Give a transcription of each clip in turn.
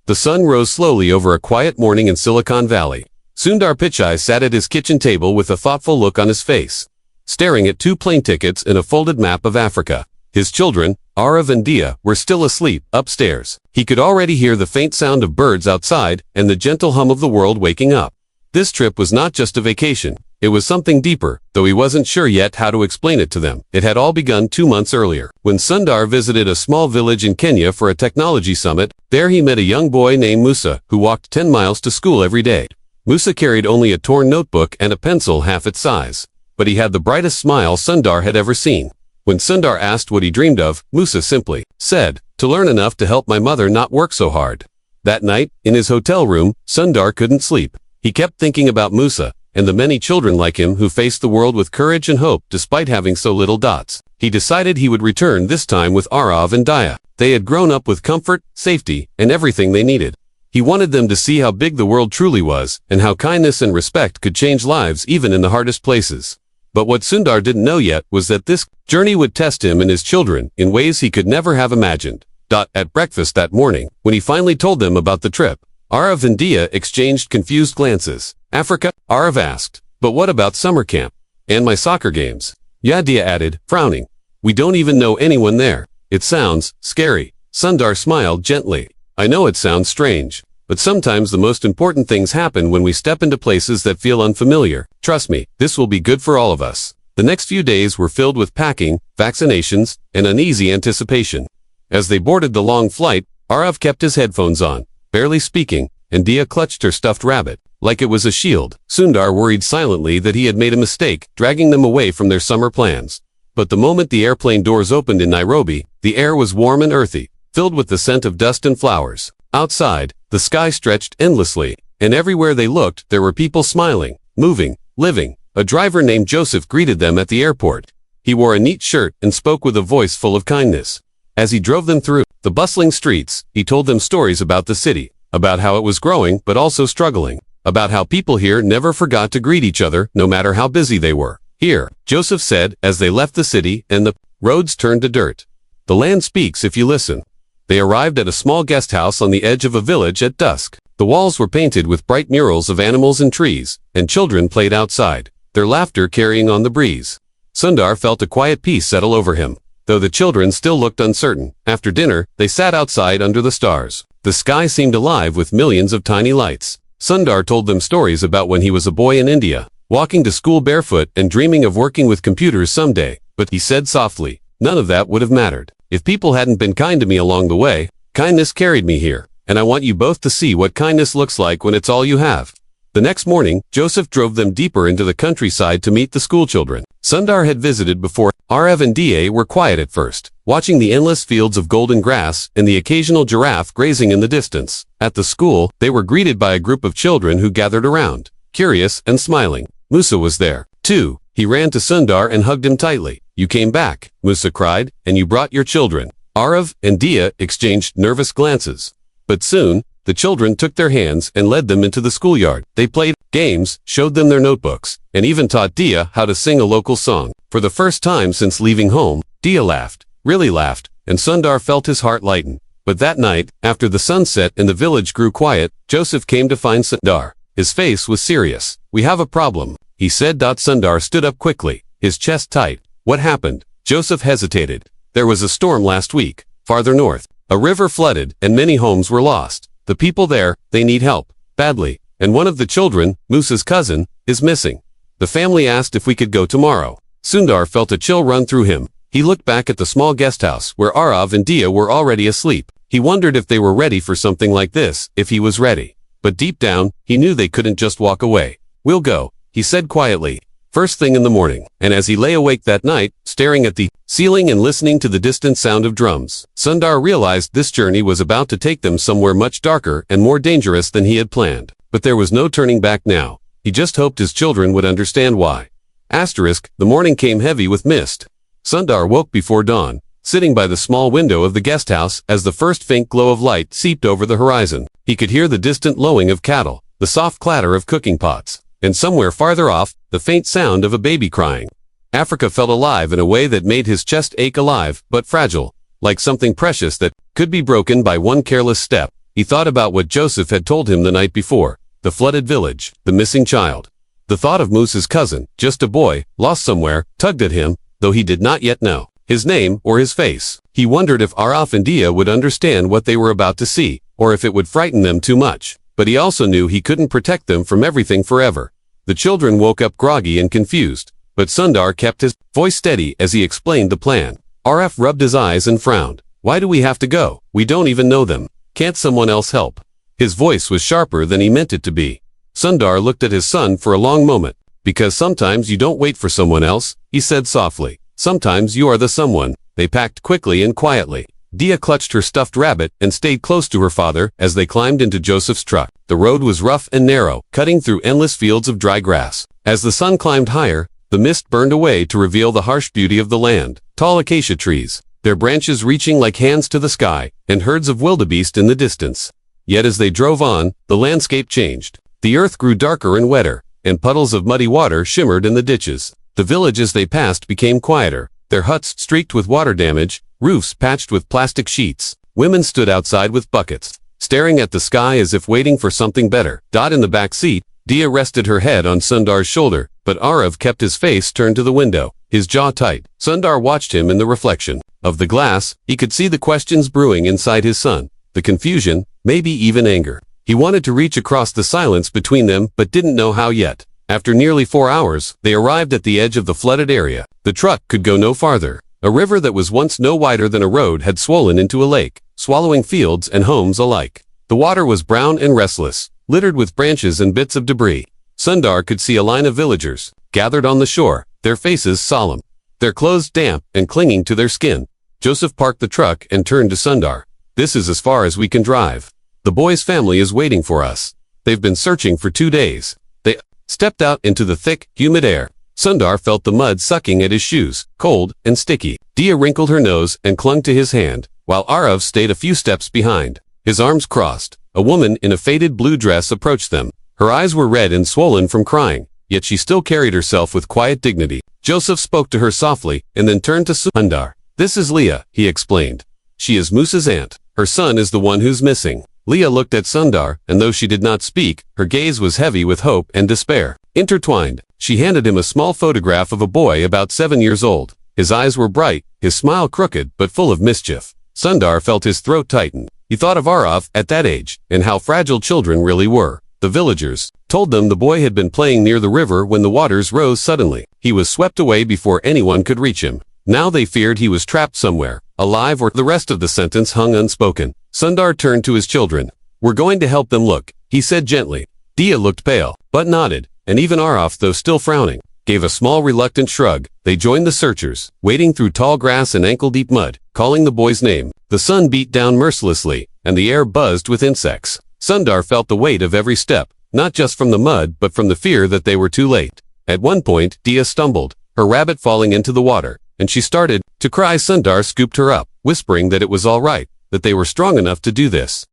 The sun rose slowly over a quiet morning in Silicon Valley. Sundar Pichai sat at his kitchen table with a thoughtful look on his face, staring at 2 plane tickets and a folded map of Africa. His children, Arav and Dia, were still asleep, upstairs. He could already hear the faint sound of birds outside and the gentle hum of the world waking up. This trip was not just a vacation. It was something deeper, though he wasn't sure yet how to explain it to them. It had all begun 2 months earlier, when Sundar visited a small village in Kenya for a technology summit. There he met a young boy named Musa, who walked 10 miles to school every day. Musa carried only a torn notebook and a pencil half its size, but he had the brightest smile Sundar had ever seen. When Sundar asked what he dreamed of, Musa simply said, "To learn enough to help my mother not work so hard." That night, in his hotel room, Sundar couldn't sleep. He kept thinking about Musa and the many children like him who faced the world with courage and hope despite having so little dots. He decided he would return this time with Arav and Dia. They had grown up with comfort, safety, and everything they needed. He wanted them to see how big the world truly was and how kindness and respect could change lives even in the hardest places. But what Sundar didn't know yet was that this journey would test him and his children in ways he could never have imagined. At breakfast that morning, when he finally told them about the trip, Arav and Dia exchanged confused glances. "Africa?" Arav asked. "But what about summer camp? And my soccer games?" "Yeah," Dia added, frowning. "We don't even know anyone there." "It sounds scary." Sundar smiled gently. "I know it sounds strange, but sometimes the most important things happen when we step into places that feel unfamiliar. Trust me, this will be good for all of us." The next few days were filled with packing, vaccinations, and uneasy anticipation. As they boarded the long flight, Arav kept his headphones on, barely speaking, and Dia clutched her stuffed rabbit, like it was a shield. Sundar worried silently that he had made a mistake, dragging them away from their summer plans. But the moment the airplane doors opened in Nairobi, the air was warm and earthy, filled with the scent of dust and flowers. Outside, the sky stretched endlessly, and everywhere they looked, there were people smiling, moving, living. A driver named Joseph greeted them at the airport. He wore a neat shirt and spoke with a voice full of kindness. As he drove them through the bustling streets, he told them stories about the city, about how it was growing but also struggling, about how people here never forgot to greet each other no matter how busy they were. "Here," Joseph said as they left the city and the roads turned to dirt. "The land speaks if you listen." They arrived at a small guest house on the edge of a village at dusk. The walls were painted with bright murals of animals and trees, and children played outside, their laughter carrying on the breeze. Sundar felt a quiet peace settle over him, though the children still looked uncertain. After dinner, they sat outside under the stars. The sky seemed alive with millions of tiny lights. Sundar told them stories about when he was a boy in India, walking to school barefoot and dreaming of working with computers someday. But he said softly, "None of that would have mattered. If people hadn't been kind to me along the way, kindness carried me here, and I want you both to see what kindness looks like when it's all you have." The next morning, Joseph drove them deeper into the countryside to meet the schoolchildren. Sundar had visited before. Arav and Dia were quiet at first, watching the endless fields of golden grass and the occasional giraffe grazing in the distance. At the school, they were greeted by a group of children who gathered around, curious and smiling. Musa was there, too. He ran to Sundar and hugged him tightly. "You came back," Musa cried, "and you brought your children." Arav and Dia exchanged nervous glances. But soon, the children took their hands and led them into the schoolyard. They played games, showed them their notebooks, and even taught Dia how to sing a local song. For the first time since leaving home, Dia laughed, really laughed, and Sundar felt his heart lighten. But that night, after the sun set and the village grew quiet, Joseph came to find Sundar. His face was serious. "We have a problem," he said. Sundar stood up quickly, his chest tight. "What happened?" Joseph hesitated. "There was a storm last week, farther north. A river flooded, and many homes were lost. The people there, they need help, badly. And one of the children, Musa's cousin, is missing. The family asked if we could go tomorrow." Sundar felt a chill run through him. He looked back at the small guest house where Arav and Dia were already asleep. He wondered if they were ready for something like this, if he was ready. But deep down, he knew they couldn't just walk away. "We'll go," he said quietly, first thing in the morning. And as he lay awake that night, staring at the ceiling and listening to the distant sound of drums, Sundar realized this journey was about to take them somewhere much darker and more dangerous than he had planned. But there was no turning back now. He just hoped his children would understand why. The morning came heavy with mist. Sundar woke before dawn, sitting by the small window of the guest house as the first faint glow of light seeped over the horizon. He could hear the distant lowing of cattle, the soft clatter of cooking pots, and somewhere farther off, the faint sound of a baby crying. Africa felt alive in a way that made his chest ache, alive, but fragile, like something precious that could be broken by one careless step. He thought about what Joseph had told him the night before, the flooded village, the missing child. The thought of Moose's cousin, just a boy, lost somewhere, tugged at him, though he did not yet know his name or his face. He wondered if Araf and Dia would understand what they were about to see, or if it would frighten them too much. But he also knew he couldn't protect them from everything forever. The children woke up groggy and confused, but Sundar kept his voice steady as he explained the plan. Araf rubbed his eyes and frowned. Why do we have to go? We don't even know them. Can't someone else help? His voice was sharper than he meant it to be. Sundar looked at his son for a long moment. Because sometimes you don't wait for someone else, he said softly. Sometimes you are the someone. They packed quickly and quietly. Dia clutched her stuffed rabbit and stayed close to her father as they climbed into Joseph's truck. The road was rough and narrow, cutting through endless fields of dry grass. As the sun climbed higher, the mist burned away to reveal the harsh beauty of the land. Tall acacia trees, their branches reaching like hands to the sky, and herds of wildebeest in the distance. Yet as they drove on, the landscape changed. The earth grew darker and wetter, and puddles of muddy water shimmered in the ditches. The village as they passed became quieter, their huts streaked with water damage, roofs patched with plastic sheets. Women stood outside with buckets, staring at the sky as if waiting for something better. Dot in the back seat, Dia rested her head on Sundar's shoulder, but Arav kept his face turned to the window, his jaw tight. Sundar watched him in the reflection of the glass. He could see the questions brewing inside his son, the confusion, maybe even anger. He wanted to reach across the silence between them but didn't know how yet. After nearly 4 hours, they arrived at the edge of the flooded area. The truck could go no farther. A river that was once no wider than a road had swollen into a lake, swallowing fields and homes alike. The water was brown and restless, littered with branches and bits of debris. Sundar could see a line of villagers, gathered on the shore, their faces solemn, their clothes damp and clinging to their skin. Joseph parked the truck and turned to Sundar. This is as far as we can drive. The boy's family is waiting for us. They've been searching for 2 days. They stepped out into the thick, humid air. Sundar felt the mud sucking at his shoes, cold and sticky. Dia wrinkled her nose and clung to his hand, while Arav stayed a few steps behind. His arms crossed. A woman in a faded blue dress approached them. Her eyes were red and swollen from crying, yet she still carried herself with quiet dignity. Joseph spoke to her softly and then turned to Sundar. This is Leah, he explained. She is Moose's aunt. Her son is the one who's missing. Leah looked at Sundar, and though she did not speak, her gaze was heavy with hope and despair. Intertwined, she handed him a small photograph of a boy about 7 years old. His eyes were bright, his smile crooked but full of mischief. Sundar felt his throat tighten. He thought of Arav at that age, and how fragile children really were. The villagers told them the boy had been playing near the river when the waters rose suddenly. He was swept away before anyone could reach him. Now they feared he was trapped somewhere, alive, or the rest of the sentence hung unspoken. Sundar turned to his children. We're going to help them look, he said gently. Dia looked pale, but nodded, and even Araf, though still frowning, gave a small reluctant shrug. They joined the searchers, wading through tall grass and ankle-deep mud, calling the boy's name. The sun beat down mercilessly, and the air buzzed with insects. Sundar felt the weight of every step, not just from the mud but from the fear that they were too late. At one point, Dia stumbled, her rabbit falling into the water, and she started to cry. Sundar scooped her up, whispering that it was all right, that they were strong enough to do this.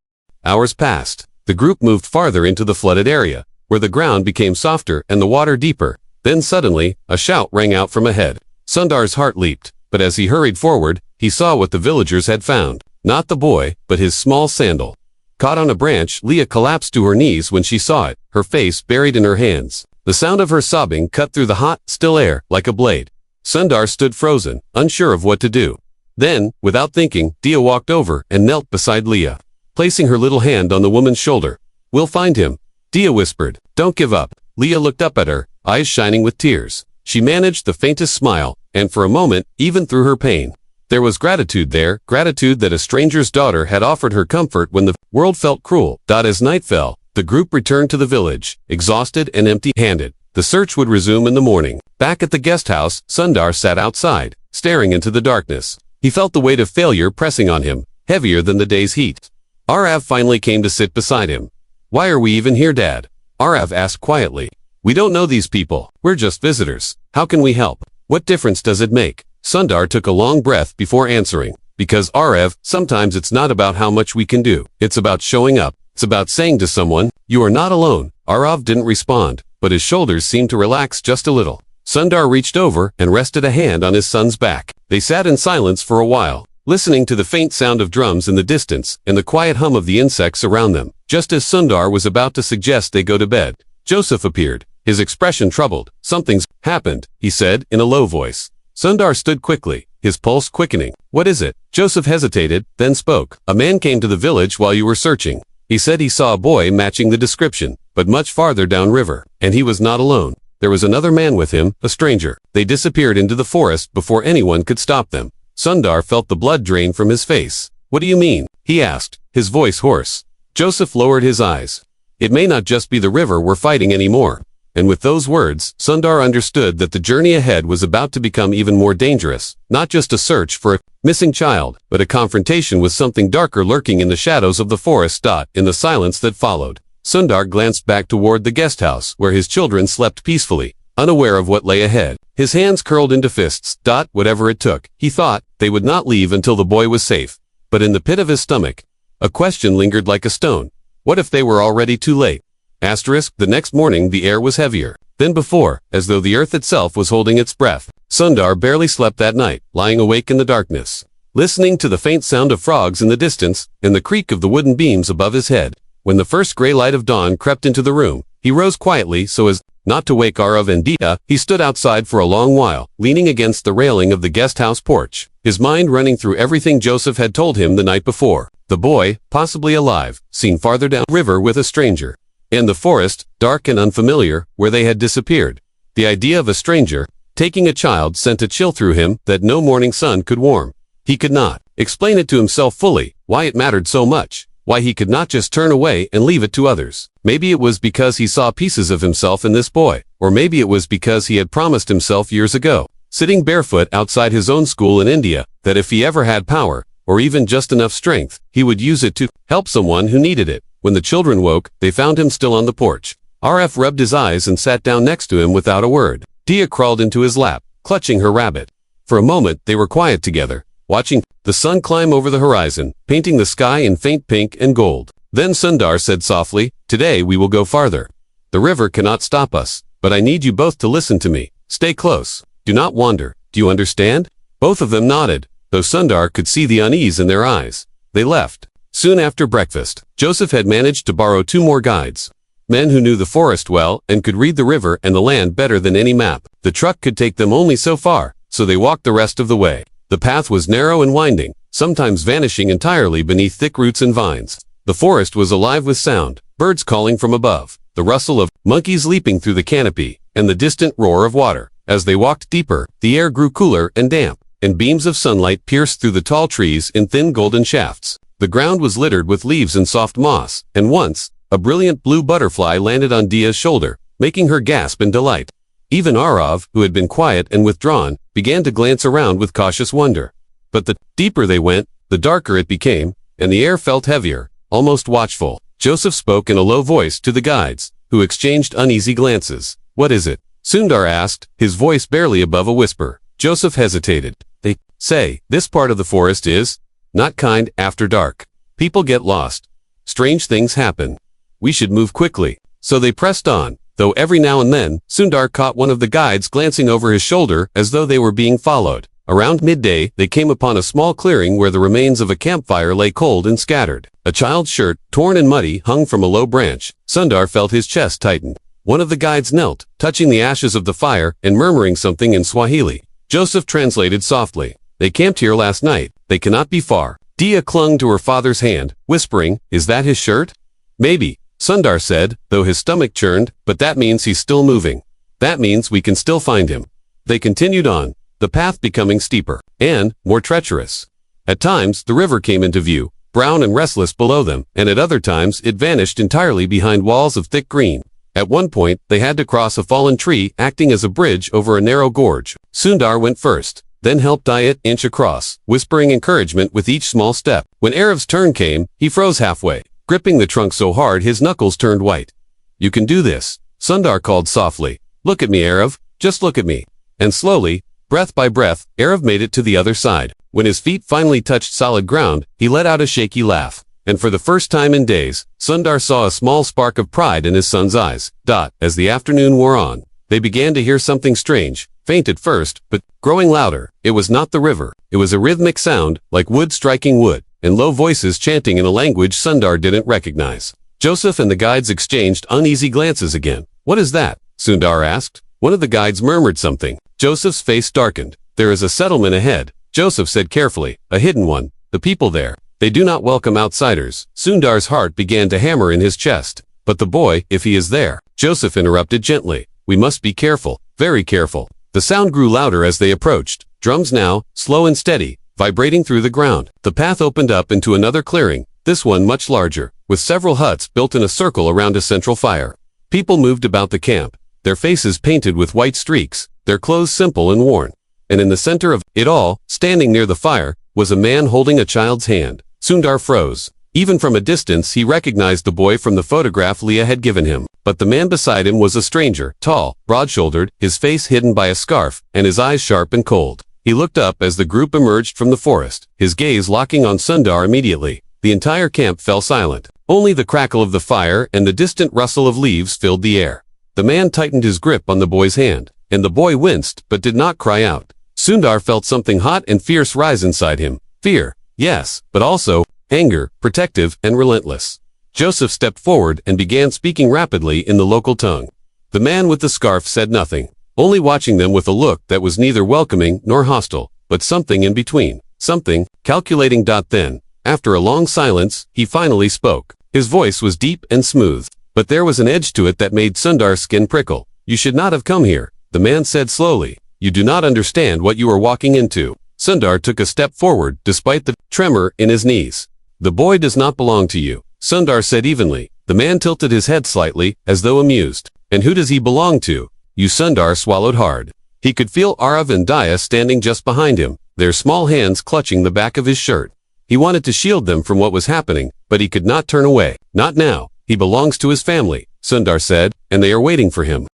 Hours passed. The group moved farther into the flooded area, where the ground became softer and the water deeper. Then suddenly, a shout rang out from ahead. Sundar's heart leaped, but as he hurried forward, he saw what the villagers had found. Not the boy, but his small sandal. Caught on a branch, Leah collapsed to her knees when she saw it, her face buried in her hands. The sound of her sobbing cut through the hot, still air like a blade. Sundar stood frozen, unsure of what to do. Then, without thinking, Dia walked over and knelt beside Leah, placing her little hand on the woman's shoulder. We'll find him, Dia whispered. Don't give up. Leah looked up at her, eyes shining with tears. She managed the faintest smile, and for a moment, even through her pain, there was gratitude there, gratitude that a stranger's daughter had offered her comfort when the world felt cruel. As night fell, the group returned to the village, exhausted and empty-handed. The search would resume in the morning. Back at the guest house, Sundar sat outside, staring into the darkness. He felt the weight of failure pressing on him, heavier than the day's heat. Arav finally came to sit beside him. Why are we even here, Dad? Arav asked quietly. We don't know these people. We're just visitors. How can we help? What difference does it make? Sundar took a long breath before answering. Because Arav, sometimes it's not about how much we can do. It's about showing up. It's about saying to someone, you are not alone. Arav didn't respond, but his shoulders seemed to relax just a little. Sundar reached over and rested a hand on his son's back. They sat in silence for a while. listening to the faint sound of drums in the distance and the quiet hum of the insects around them. Just as Sundar was about to suggest they go to bed, Joseph appeared, his expression troubled. "Something's happened," he said in a low voice. Sundar stood quickly, his pulse quickening. "What is it?" Joseph hesitated, then spoke. "A man came to the village while you were searching. He said he saw a boy matching the description, but much farther downriver, and he was not alone. There was another man with him, a stranger. They disappeared into the forest before anyone could stop them." Sundar felt the blood drain from his face. "What do you mean?" he asked, his voice hoarse. Joseph lowered his eyes. "It may not just be the river we're fighting anymore." And with those words, Sundar understood that the journey ahead was about to become even more dangerous, not just a search for a missing child, but a confrontation with something darker lurking in the shadows of the forest. In the silence that followed, Sundar glanced back toward the guest house where his children slept peacefully, unaware of what lay ahead. His hands curled into fists. Whatever it took, he thought, they would not leave until the boy was safe. But in the pit of his stomach, a question lingered like a stone. What if they were already too late? The next morning the air was heavier than before, as though the earth itself was holding its breath. Sundar barely slept that night, lying awake in the darkness, listening to the faint sound of frogs in the distance and the creak of the wooden beams above his head. When the first gray light of dawn crept into the room, he rose quietly so as not to wake Arav and Dia. He stood outside for a long while, leaning against the railing of the guest house porch, his mind running through everything Joseph had told him the night before. The boy, possibly alive, seen farther down river with a stranger. And the forest, dark and unfamiliar, where they had disappeared. The idea of a stranger taking a child sent a chill through him that no morning sun could warm. He could not explain it to himself fully, why it mattered so much, why he could not just turn away and leave it to others. Maybe it was because he saw pieces of himself in this boy, or maybe it was because he had promised himself years ago, sitting barefoot outside his own school in India, that if he ever had power, or even just enough strength, he would use it to help someone who needed it. When the children woke, they found him still on the porch. RF rubbed his eyes and sat down next to him without a word. Dia crawled into his lap, clutching her rabbit. For a moment, they were quiet together, watching the sun climb over the horizon, painting the sky in faint pink and gold. Then Sundar said softly, "Today we will go farther. The river cannot stop us, but I need you both to listen to me. Stay close. Do not wander. Do you understand?" Both of them nodded, though Sundar could see the unease in their eyes. They left. Soon after breakfast, Joseph had managed to borrow 2 more guides. Men who knew the forest well and could read the river and the land better than any map. The truck could take them only so far, so they walked the rest of the way. The path was narrow and winding, sometimes vanishing entirely beneath thick roots and vines. The forest was alive with sound, birds calling from above, the rustle of monkeys leaping through the canopy, and the distant roar of water. As they walked deeper, the air grew cooler and damp, and beams of sunlight pierced through the tall trees in thin golden shafts. The ground was littered with leaves and soft moss, and once, a brilliant blue butterfly landed on Dia's shoulder, making her gasp in delight. Even Arav, who had been quiet and withdrawn, began to glance around with cautious wonder. But the deeper they went, the darker it became, and the air felt heavier, almost watchful. Joseph spoke in a low voice to the guides, who exchanged uneasy glances. "What is it?" Sundar asked, his voice barely above a whisper. Joseph hesitated. "They say this part of the forest is not kind after dark. People get lost. Strange things happen. We should move quickly." So they pressed on, though every now and then, Sundar caught one of the guides glancing over his shoulder as though they were being followed. Around midday, they came upon a small clearing where the remains of a campfire lay cold and scattered. A child's shirt, torn and muddy, hung from a low branch. Sundar felt his chest tighten. One of the guides knelt, touching the ashes of the fire and murmuring something in Swahili. Joseph translated softly. "They camped here last night. They cannot be far." Dia clung to her father's hand, whispering, "Is that his shirt?" "Maybe," Sundar said, though his stomach churned, "but that means he's still moving. That means we can still find him." They continued on, the path becoming steeper and more treacherous. At times, the river came into view, brown and restless below them, and at other times it vanished entirely behind walls of thick green. At one point, they had to cross a fallen tree acting as a bridge over a narrow gorge. Sundar went first, then helped Dia inch across, whispering encouragement with each small step. When Arav's turn came, he froze halfway, gripping the trunk so hard his knuckles turned white. "You can do this," Sundar called softly. "Look at me, Arav. Just look at me." And slowly, breath by breath, Arav made it to the other side. When his feet finally touched solid ground, he let out a shaky laugh. And for the first time in days, Sundar saw a small spark of pride in his son's eyes. As the afternoon wore on, they began to hear something strange, faint at first, but growing louder. It was not the river. It was a rhythmic sound, like wood striking wood, and low voices chanting in a language Sundar didn't recognize. Joseph and the guides exchanged uneasy glances again. "What is that?" Sundar asked. One of the guides murmured something. Joseph's face darkened. "There is a settlement ahead," Joseph said carefully. "A hidden one. The people there, they do not welcome outsiders." Sundar's heart began to hammer in his chest. "But the boy, if he is there," Joseph interrupted gently. "We must be careful, very careful." The sound grew louder as they approached. Drums now, slow and steady, vibrating through the ground. The path opened up into another clearing, this one much larger, with several huts built in a circle around a central fire. People moved about the camp, their faces painted with white streaks, their clothes simple and worn. And in the center of it all, standing near the fire, was a man holding a child's hand. Sundar froze. Even from a distance he recognized the boy from the photograph Leah had given him. But the man beside him was a stranger, tall, broad-shouldered, his face hidden by a scarf, and his eyes sharp and cold. He looked up as the group emerged from the forest, his gaze locking on Sundar immediately. The entire camp fell silent. Only the crackle of the fire and the distant rustle of leaves filled the air. The man tightened his grip on the boy's hand, and the boy winced but did not cry out. Sundar felt something hot and fierce rise inside him. Fear, yes, but also anger, protective and relentless. Joseph stepped forward and began speaking rapidly in the local tongue. The man with the scarf said nothing, only watching them with a look that was neither welcoming nor hostile, but something in between. Something, calculating. Then, after a long silence, he finally spoke. His voice was deep and smooth, but there was an edge to it that made Sundar's skin prickle. "You should not have come here," the man said slowly. "You do not understand what you are walking into." Sundar took a step forward, despite the tremor in his knees. "The boy does not belong to you," Sundar said evenly. The man tilted his head slightly, as though amused. "And who does he belong to?" "You." Sundar swallowed hard. He could feel Arav and Daya standing just behind him, their small hands clutching the back of his shirt. He wanted to shield them from what was happening, but he could not turn away. "Not now. He belongs to his family," Sundar said, "and they are waiting for him."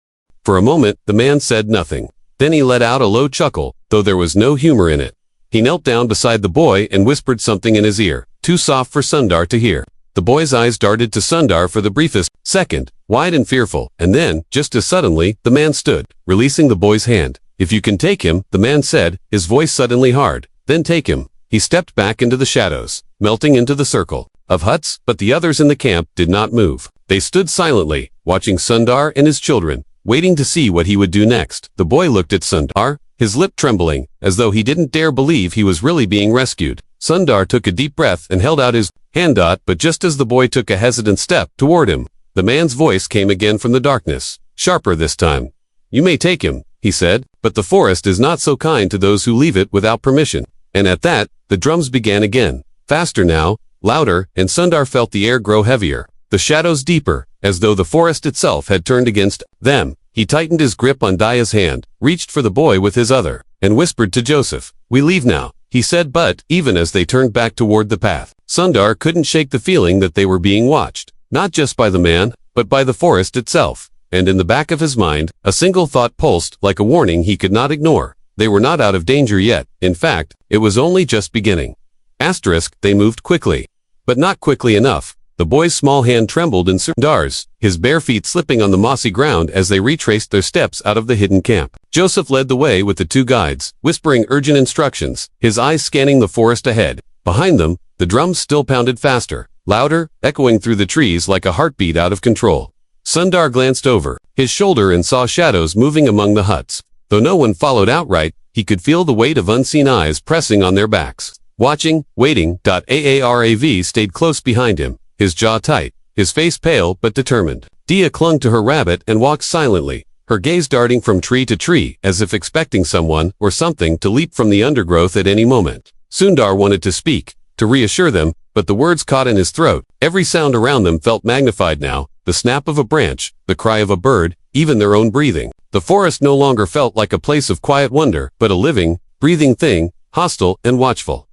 For a moment, the man said nothing. Then he let out a low chuckle, though there was no humor in it. He knelt down beside the boy and whispered something in his ear, too soft for Sundar to hear. The boy's eyes darted to Sundar for the briefest second, wide and fearful, and then, just as suddenly, the man stood, releasing the boy's hand. "If you can take him," the man said, his voice suddenly hard, "then take him." He stepped back into the shadows, melting into the circle of huts, but the others in the camp did not move. They stood silently, watching Sundar and his children, waiting to see what he would do next. The boy looked at Sundar, his lip trembling, as though he didn't dare believe he was really being rescued. Sundar took a deep breath and held out his hand. But just as the boy took a hesitant step toward him, the man's voice came again from the darkness, sharper this time. "You may take him," he said, "but the forest is not so kind to those who leave it without permission." And at that, the drums began again, faster now, louder, and Sundar felt the air grow heavier, the shadows deeper, as though the forest itself had turned against them. He tightened his grip on Daya's hand, reached for the boy with his other, and whispered to Joseph. "We leave now," he said, but, even as they turned back toward the path, Sundar couldn't shake the feeling that they were being watched, not just by the man, but by the forest itself. And in the back of his mind, a single thought pulsed like a warning he could not ignore. They were not out of danger yet. In fact, it was only just beginning. They moved quickly, but not quickly enough. The boy's small hand trembled in Sundar's, his bare feet slipping on the mossy ground as they retraced their steps out of the hidden camp. Joseph led the way with the two guides, whispering urgent instructions, his eyes scanning the forest ahead. Behind them, the drums still pounded faster, louder, echoing through the trees like a heartbeat out of control. Sundar glanced over his shoulder and saw shadows moving among the huts. Though no one followed outright, he could feel the weight of unseen eyes pressing on their backs. Watching, waiting. Aarav stayed close behind him, his jaw tight, his face pale but determined. Dia clung to her rabbit and walked silently, her gaze darting from tree to tree as if expecting someone or something to leap from the undergrowth at any moment. Sundar wanted to speak, to reassure them, but the words caught in his throat. Every sound around them felt magnified now, the snap of a branch, the cry of a bird, even their own breathing. The forest no longer felt like a place of quiet wonder, but a living, breathing thing, hostile and watchful.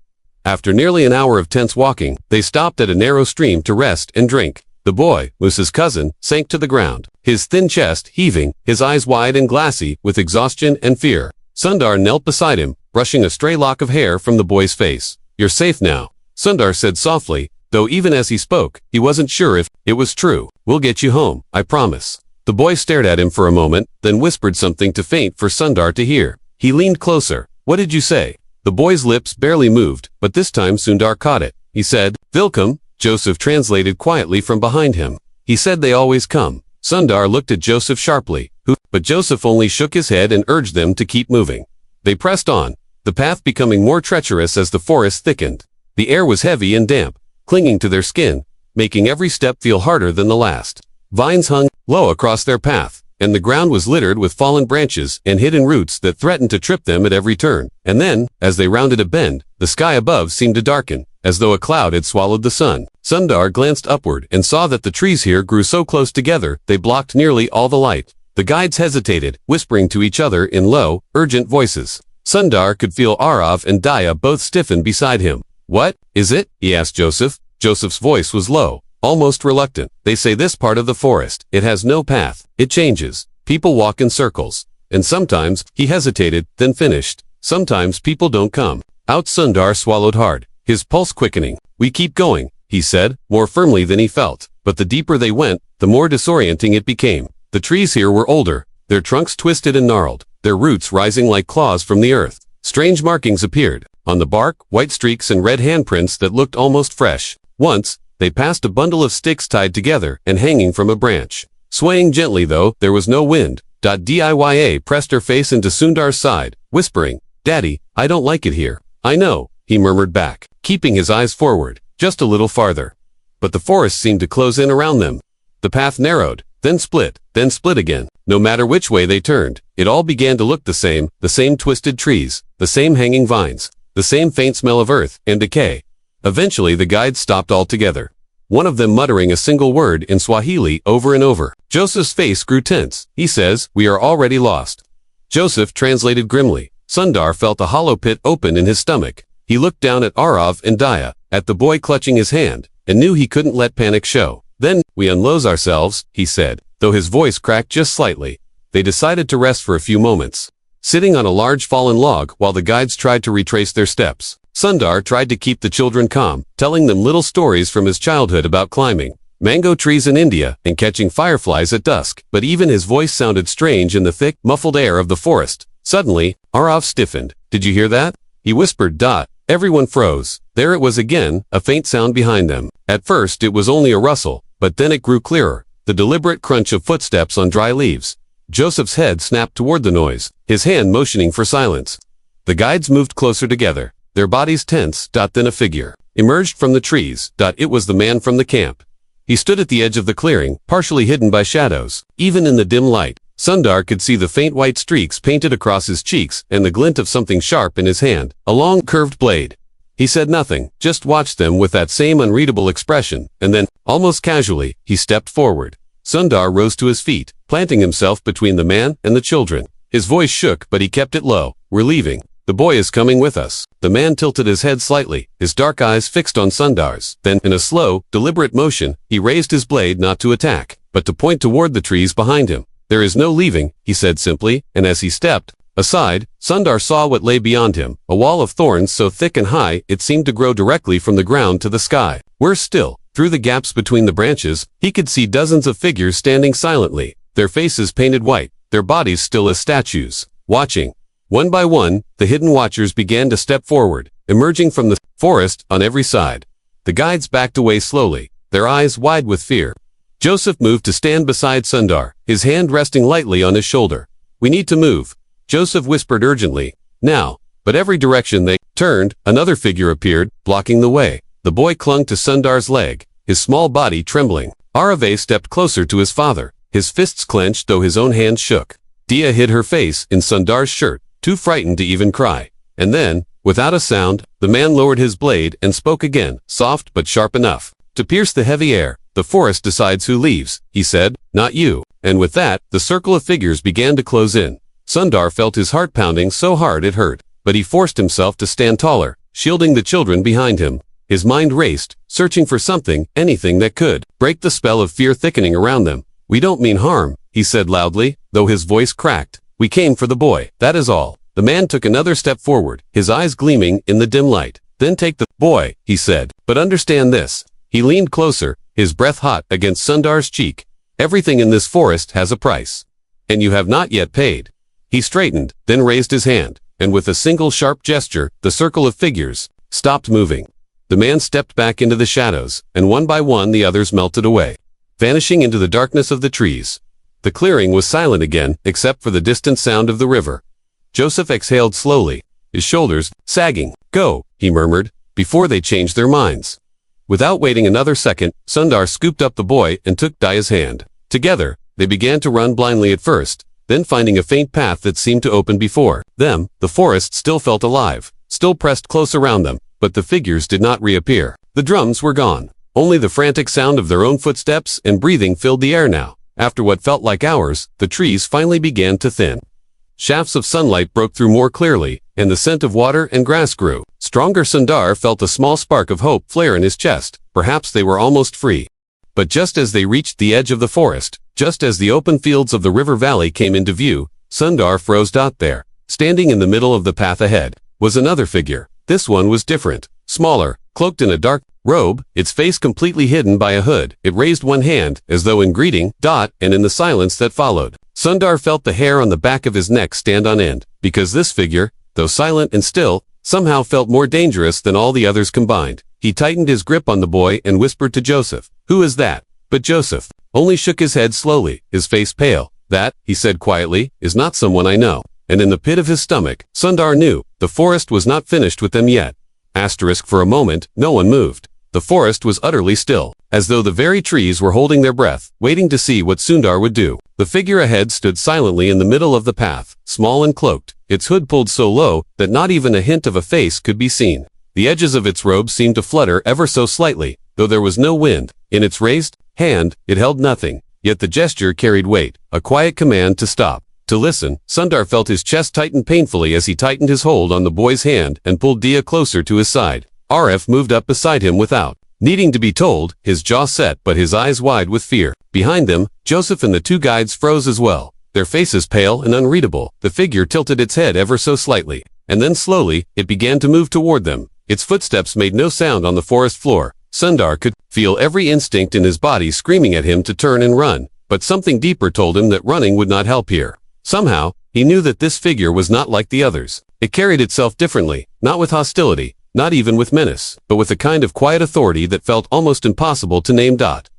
After nearly an hour of tense walking, they stopped at a narrow stream to rest and drink. The boy, Moose's cousin, sank to the ground, his thin chest heaving, his eyes wide and glassy with exhaustion and fear. Sundar knelt beside him, brushing a stray lock of hair from the boy's face. "You're safe now," Sundar said softly, though even as he spoke, he wasn't sure if it was true. "We'll get you home, I promise." The boy stared at him for a moment, then whispered something too faint for Sundar to hear. He leaned closer. What did you say? The boy's lips barely moved, but this time Sundar caught it. He said, Welcome, Joseph translated quietly from behind him. He said they always come. Sundar looked at Joseph sharply, but Joseph only shook his head and urged them to keep moving. They pressed on, the path becoming more treacherous as the forest thickened. The air was heavy and damp, clinging to their skin, making every step feel harder than the last. Vines hung low across their path, and the ground was littered with fallen branches and hidden roots that threatened to trip them at every turn. And then, as they rounded a bend, the sky above seemed to darken, as though a cloud had swallowed the sun. Sundar glanced upward and saw that the trees here grew so close together they blocked nearly all the light. The guides hesitated, whispering to each other in low, urgent voices. Sundar could feel Arav and Daya both stiffen beside him. What is it? He asked Joseph. Joseph's voice was low, almost reluctant. They say this part of the forest, it has no path. It changes. People walk in circles. And sometimes, he hesitated, then finished. Sometimes people don't come. Out. Sundar swallowed hard, his pulse quickening. We keep going, he said, more firmly than he felt. But the deeper they went, the more disorienting it became. The trees here were older, their trunks twisted and gnarled, their roots rising like claws from the earth. Strange markings appeared. On the bark, white streaks and red handprints that looked almost fresh. Once, they passed a bundle of sticks tied together and hanging from a branch. Swaying gently though, there was no wind. Diya pressed her face into Sundar's side, whispering, Daddy, I don't like it here. I know, he murmured back, keeping his eyes forward, just a little farther. But the forest seemed to close in around them. The path narrowed, then split again. No matter which way they turned, it all began to look the same twisted trees, the same hanging vines, the same faint smell of earth and decay. Eventually the guides stopped altogether, one of them muttering a single word in Swahili over and over. Joseph's face grew tense. He says, we are already lost. Joseph translated grimly. Sundar felt a hollow pit open in his stomach. He looked down at Arav and Daya, at the boy clutching his hand, and knew he couldn't let panic show. Then, we unload ourselves, he said, though his voice cracked just slightly. They decided to rest for a few moments, sitting on a large fallen log while the guides tried to retrace their steps. Sundar tried to keep the children calm, telling them little stories from his childhood about climbing mango trees in India and catching fireflies at dusk, but even his voice sounded strange in the thick, muffled air of the forest. Suddenly, Arav stiffened. Did you hear that? He whispered. Everyone froze. There it was again, a faint sound behind them. At first it was only a rustle, but then it grew clearer, the deliberate crunch of footsteps on dry leaves. Joseph's head snapped toward the noise, his hand motioning for silence. The guides moved closer together, their bodies tense. Then a figure emerged from the trees. It was the man from the camp. He stood at the edge of the clearing, partially hidden by shadows. Even in the dim light, Sundar could see the faint white streaks painted across his cheeks and the glint of something sharp in his hand, a long curved blade. He said nothing, just watched them with that same unreadable expression, and then, almost casually, he stepped forward. Sundar rose to his feet, planting himself between the man and the children. His voice shook, but he kept it low. We're leaving. The boy is coming with us. The man tilted his head slightly, his dark eyes fixed on Sundar's. Then, in a slow, deliberate motion, he raised his blade not to attack, but to point toward the trees behind him. There is no leaving, he said simply, and as he stepped aside, Sundar saw what lay beyond him, a wall of thorns so thick and high it seemed to grow directly from the ground to the sky. Worse still, through the gaps between the branches, he could see dozens of figures standing silently, their faces painted white, their bodies still as statues, watching. One by one, the hidden watchers began to step forward, emerging from the forest on every side. The guides backed away slowly, their eyes wide with fear. Joseph moved to stand beside Sundar, his hand resting lightly on his shoulder. We need to move, Joseph whispered urgently. Now. But every direction they turned, another figure appeared, blocking the way. The boy clung to Sundar's leg, his small body trembling. Arave stepped closer to his father, his fists clenched though his own hands shook. Dia hid her face in Sundar's shirt, too frightened to even cry. And then, without a sound, the man lowered his blade and spoke again, soft but sharp enough to pierce the heavy air. The forest decides who leaves, he said, not you. And with that, the circle of figures began to close in. Sundar felt his heart pounding so hard it hurt, but he forced himself to stand taller, shielding the children behind him. His mind raced, searching for something, anything that could break the spell of fear thickening around them. We don't mean harm, he said loudly, though his voice cracked. We came for the boy, that is all. The man took another step forward, his eyes gleaming in the dim light. Then take the boy, he said, but understand this. He leaned closer, his breath hot against Sundar's cheek. Everything in this forest has a price. And you have not yet paid. He straightened, then raised his hand, and with a single sharp gesture, the circle of figures stopped moving. The man stepped back into the shadows, and one by one the others melted away, vanishing into the darkness of the trees. The clearing was silent again, except for the distant sound of the river. Joseph exhaled slowly, his shoulders sagging. "Go," he murmured, before they changed their minds. Without waiting another second, Sundar scooped up the boy and took Daya's hand. Together, they began to run blindly at first, then finding a faint path that seemed to open before them. The forest still felt alive, still pressed close around them, but the figures did not reappear. The drums were gone. Only the frantic sound of their own footsteps and breathing filled the air now. After what felt like hours, the trees finally began to thin. Shafts of sunlight broke through more clearly, and the scent of water and grass grew stronger. Sundar felt a small spark of hope flare in his chest. Perhaps they were almost free. But just as they reached the edge of the forest, just as the open fields of the river valley came into view, Sundar froze. There, standing in the middle of the path ahead, was another figure. This one was different, smaller, cloaked in a dark robe, its face completely hidden by a hood. It raised one hand, as though in greeting. And in the silence that followed, Sundar felt the hair on the back of his neck stand on end, because this figure, though silent and still, somehow felt more dangerous than all the others combined. He tightened his grip on the boy and whispered to Joseph, "Who is that?" But Joseph only shook his head slowly, his face pale. "That," he said quietly, "is not someone I know." And in the pit of his stomach, Sundar knew the forest was not finished with them yet. For a moment, no one moved. The forest was utterly still, as though the very trees were holding their breath, waiting to see what Sundar would do. The figure ahead stood silently in the middle of the path, small and cloaked, its hood pulled so low that not even a hint of a face could be seen. The edges of its robe seemed to flutter ever so slightly, though there was no wind. In its raised hand, it held nothing, yet the gesture carried weight, a quiet command to stop, to listen. Sundar felt his chest tighten painfully as he tightened his hold on the boy's hand and pulled Dia closer to his side. RF moved up beside him without needing to be told, his jaw set but his eyes wide with fear. Behind them, Joseph and the two guides froze as well, their faces pale and unreadable. The figure tilted its head ever so slightly, and then slowly, it began to move toward them. Its footsteps made no sound on the forest floor. Sundar could feel every instinct in his body screaming at him to turn and run, but something deeper told him that running would not help here. Somehow, he knew that this figure was not like the others. It carried itself differently, not with hostility, not even with menace, but with a kind of quiet authority that felt almost impossible to name.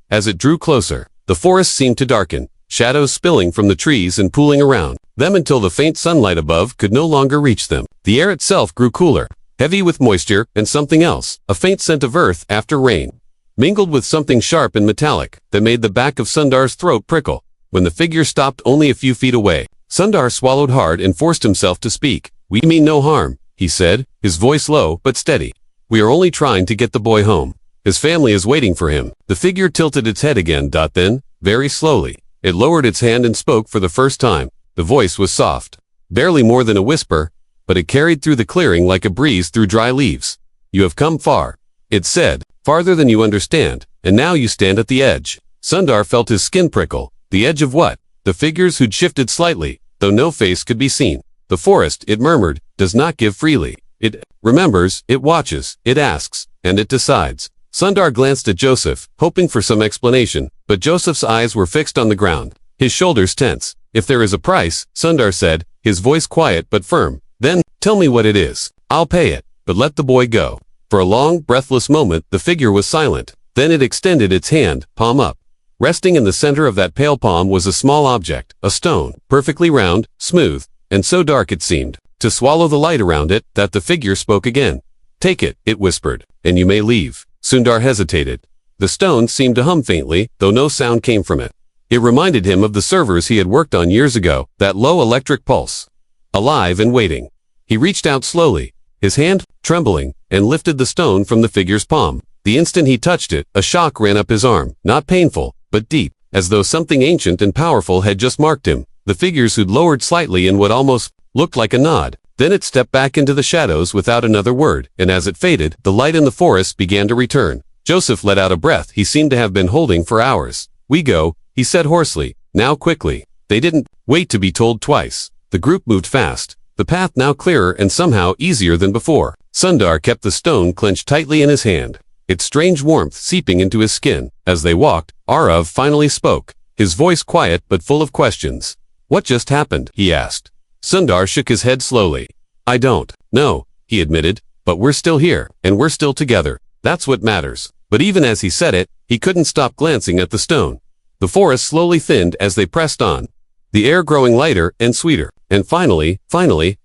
As it drew closer, the forest seemed to darken, shadows spilling from the trees and pooling around them until the faint sunlight above could no longer reach them. The air itself grew cooler, heavy with moisture and something else, a faint scent of earth after rain, mingled with something sharp and metallic that made the back of Sundar's throat prickle. When the figure stopped only a few feet away, Sundar swallowed hard and forced himself to speak. "We mean no harm," he said, his voice low but steady. "We are only trying to get the boy home. His family is waiting for him." The figure tilted its head again. Then, very slowly, it lowered its hand and spoke for the first time. The voice was soft, barely more than a whisper, but it carried through the clearing like a breeze through dry leaves. "You have come far," it said, "farther than you understand, and now you stand at the edge." Sundar felt his skin prickle. The edge of what? The figures who'd shifted slightly, though no face could be seen. "The forest," it murmured, "does not give freely. It remembers, it watches, it asks, and it decides." Sundar glanced at Joseph, hoping for some explanation, but Joseph's eyes were fixed on the ground, his shoulders tense. "If there is a price," Sundar said, his voice quiet but firm, "then, tell me what it is. I'll pay it, but let the boy go." For a long, breathless moment, the figure was silent. Then it extended its hand, palm up. Resting in the center of that pale palm was a small object, a stone, perfectly round, smooth, and so dark it seemed to swallow the light around it. That the figure spoke again. "Take it," it whispered, "and you may leave." Sundar hesitated. The stone seemed to hum faintly, though no sound came from it. It reminded him of the servers he had worked on years ago, that low electric pulse. Alive and waiting. He reached out slowly, his hand trembling, and lifted the stone from the figure's palm. The instant he touched it, a shock ran up his arm, not painful, but deep, as though something ancient and powerful had just marked him. The figures who'd lowered slightly in what almost looked like a nod. Then it stepped back into the shadows without another word, and as it faded, the light in the forest began to return. Joseph let out a breath he seemed to have been holding for hours. "We go," he said hoarsely, "now quickly." They didn't wait to be told twice. The group moved fast, the path now clearer and somehow easier than before. Sundar kept the stone clenched tightly in his hand, its strange warmth seeping into his skin. As they walked, Arav finally spoke. his voice quiet but full of questions. "What just happened?" he asked. Sundar shook his head slowly. "I don't know," he admitted, "but we're still here, and we're still together. That's what matters." But even as he said it, he couldn't stop glancing at the stone. The forest slowly thinned as they pressed on, the air growing lighter and sweeter. And finally,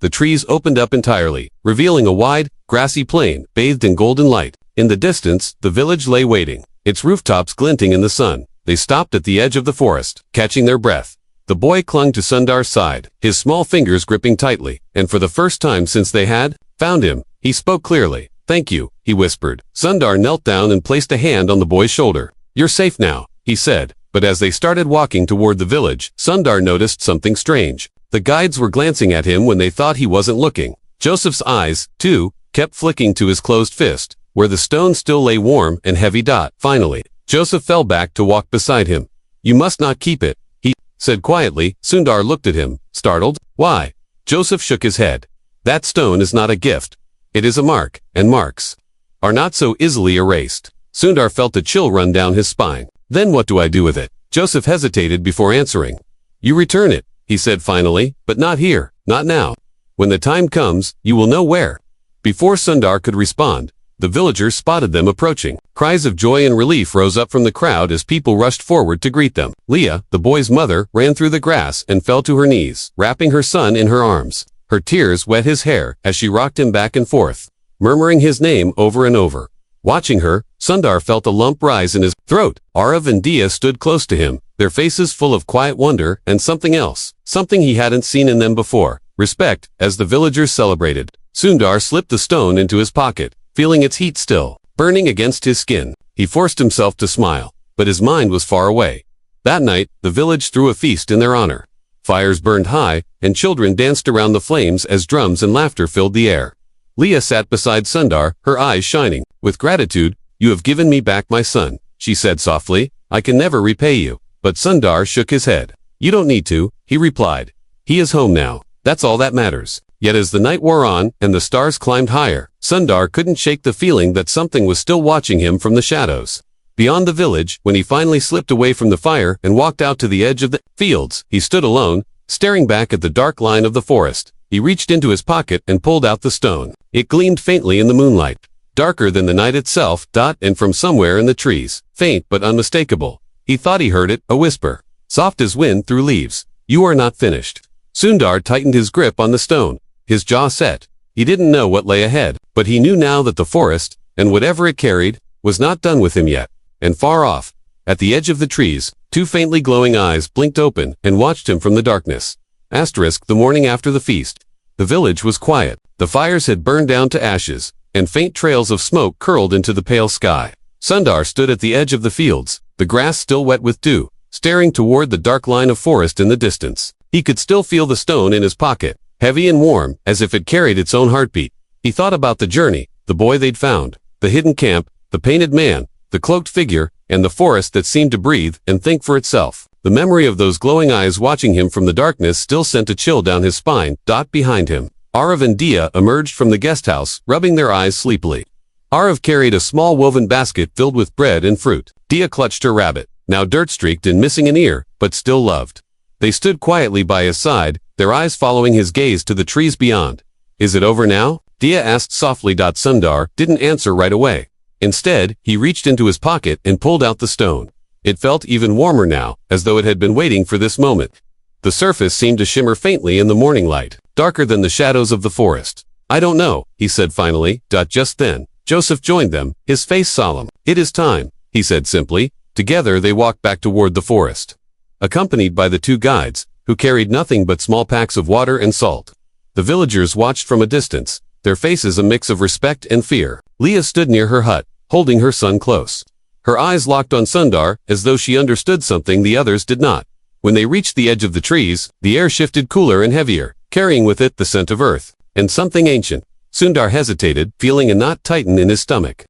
the trees opened up entirely, revealing a wide, grassy plain, bathed in golden light. In the distance, the village lay waiting, its rooftops glinting in the sun. They stopped at the edge of the forest, catching their breath. The boy clung to Sundar's side, his small fingers gripping tightly, and for the first time since they had found him, he spoke clearly. "Thank you," he whispered. Sundar knelt down and placed a hand on the boy's shoulder. "You're safe now," he said. But as they started walking toward the village, Sundar noticed something strange. The guides were glancing at him when they thought he wasn't looking. Joseph's eyes, too, kept flicking to his closed fist, where the stone still lay warm and heavy. Finally, Joseph fell back to walk beside him. "You must not keep it," he said quietly. Sundar looked at him, startled. "Why?" Joseph shook his head. "That stone is not a gift. It is a mark, and marks are not so easily erased." Sundar felt a chill run down his spine. "Then what do I do with it?" Joseph hesitated before answering. "You return it," he said finally, "but not here, not now. When the time comes, you will know where." Before Sundar could respond, the villagers spotted them approaching. Cries of joy and relief rose up from the crowd as people rushed forward to greet them. Leah, the boy's mother, ran through the grass and fell to her knees, wrapping her son in her arms. Her tears wet his hair as she rocked him back and forth, murmuring his name over and over. Watching her, Sundar felt a lump rise in his throat. Arav and Dia stood close to him, their faces full of quiet wonder and something else, something he hadn't seen in them before. Respect, as the villagers celebrated. Sundar slipped the stone into his pocket, feeling its heat still burning against his skin. He forced himself to smile, but his mind was far away. That night, the village threw a feast in their honor. Fires burned high, and children danced around the flames as drums and laughter filled the air. Leah sat beside Sundar, her eyes shining. "With gratitude, you have given me back my son," she said softly. "I can never repay you." But Sundar shook his head. "You don't need to," he replied. "He is home now. That's all that matters." Yet as the night wore on and the stars climbed higher, Sundar couldn't shake the feeling that something was still watching him from the shadows. Beyond the village, when he finally slipped away from the fire and walked out to the edge of the fields, he stood alone, staring back at the dark line of the forest. He reached into his pocket and pulled out the stone. It gleamed faintly in the moonlight, darker than the night itself. And from somewhere in the trees, faint but unmistakable, he thought he heard it, a whisper, soft as wind through leaves. "You are not finished." Sundar tightened his grip on the stone, his jaw set. He didn't know what lay ahead, but he knew now that the forest, and whatever it carried, was not done with him yet. And far off, at the edge of the trees, two faintly glowing eyes blinked open and watched him from the darkness. The morning after the feast. The village was quiet. The fires had burned down to ashes, and faint trails of smoke curled into the pale sky. Sundar stood at the edge of the fields, the grass still wet with dew, staring toward the dark line of forest in the distance. He could still feel the stone in his pocket, heavy and warm, as if it carried its own heartbeat. He thought about the journey, the boy they'd found, the hidden camp, the painted man, the cloaked figure, and the forest that seemed to breathe and think for itself. The memory of those glowing eyes watching him from the darkness still sent a chill down his spine. Behind him, Arav and Dia emerged from the guest house, rubbing their eyes sleepily. Arav carried a small woven basket filled with bread and fruit. Dia clutched her rabbit, now dirt-streaked and missing an ear, but still loved. They stood quietly by his side, their eyes following his gaze to the trees beyond. "Is it over now?" Dia asked softly. Sundar didn't answer right away. Instead, he reached into his pocket and pulled out the stone. It felt even warmer now, as though it had been waiting for this moment. The surface seemed to shimmer faintly in the morning light, darker than the shadows of the forest. "I don't know," he said finally. Just then, Joseph joined them, his face solemn. "It is time," he said simply. Together they walked back toward the forest, accompanied by the two guides, who carried nothing but small packs of water and salt. The villagers watched from a distance, their faces a mix of respect and fear. Leah stood near her hut, holding her son close. Her eyes locked on Sundar, as though she understood something the others did not. When they reached the edge of the trees, the air shifted cooler and heavier, carrying with it the scent of earth, and something ancient. Sundar hesitated, feeling a knot tighten in his stomach.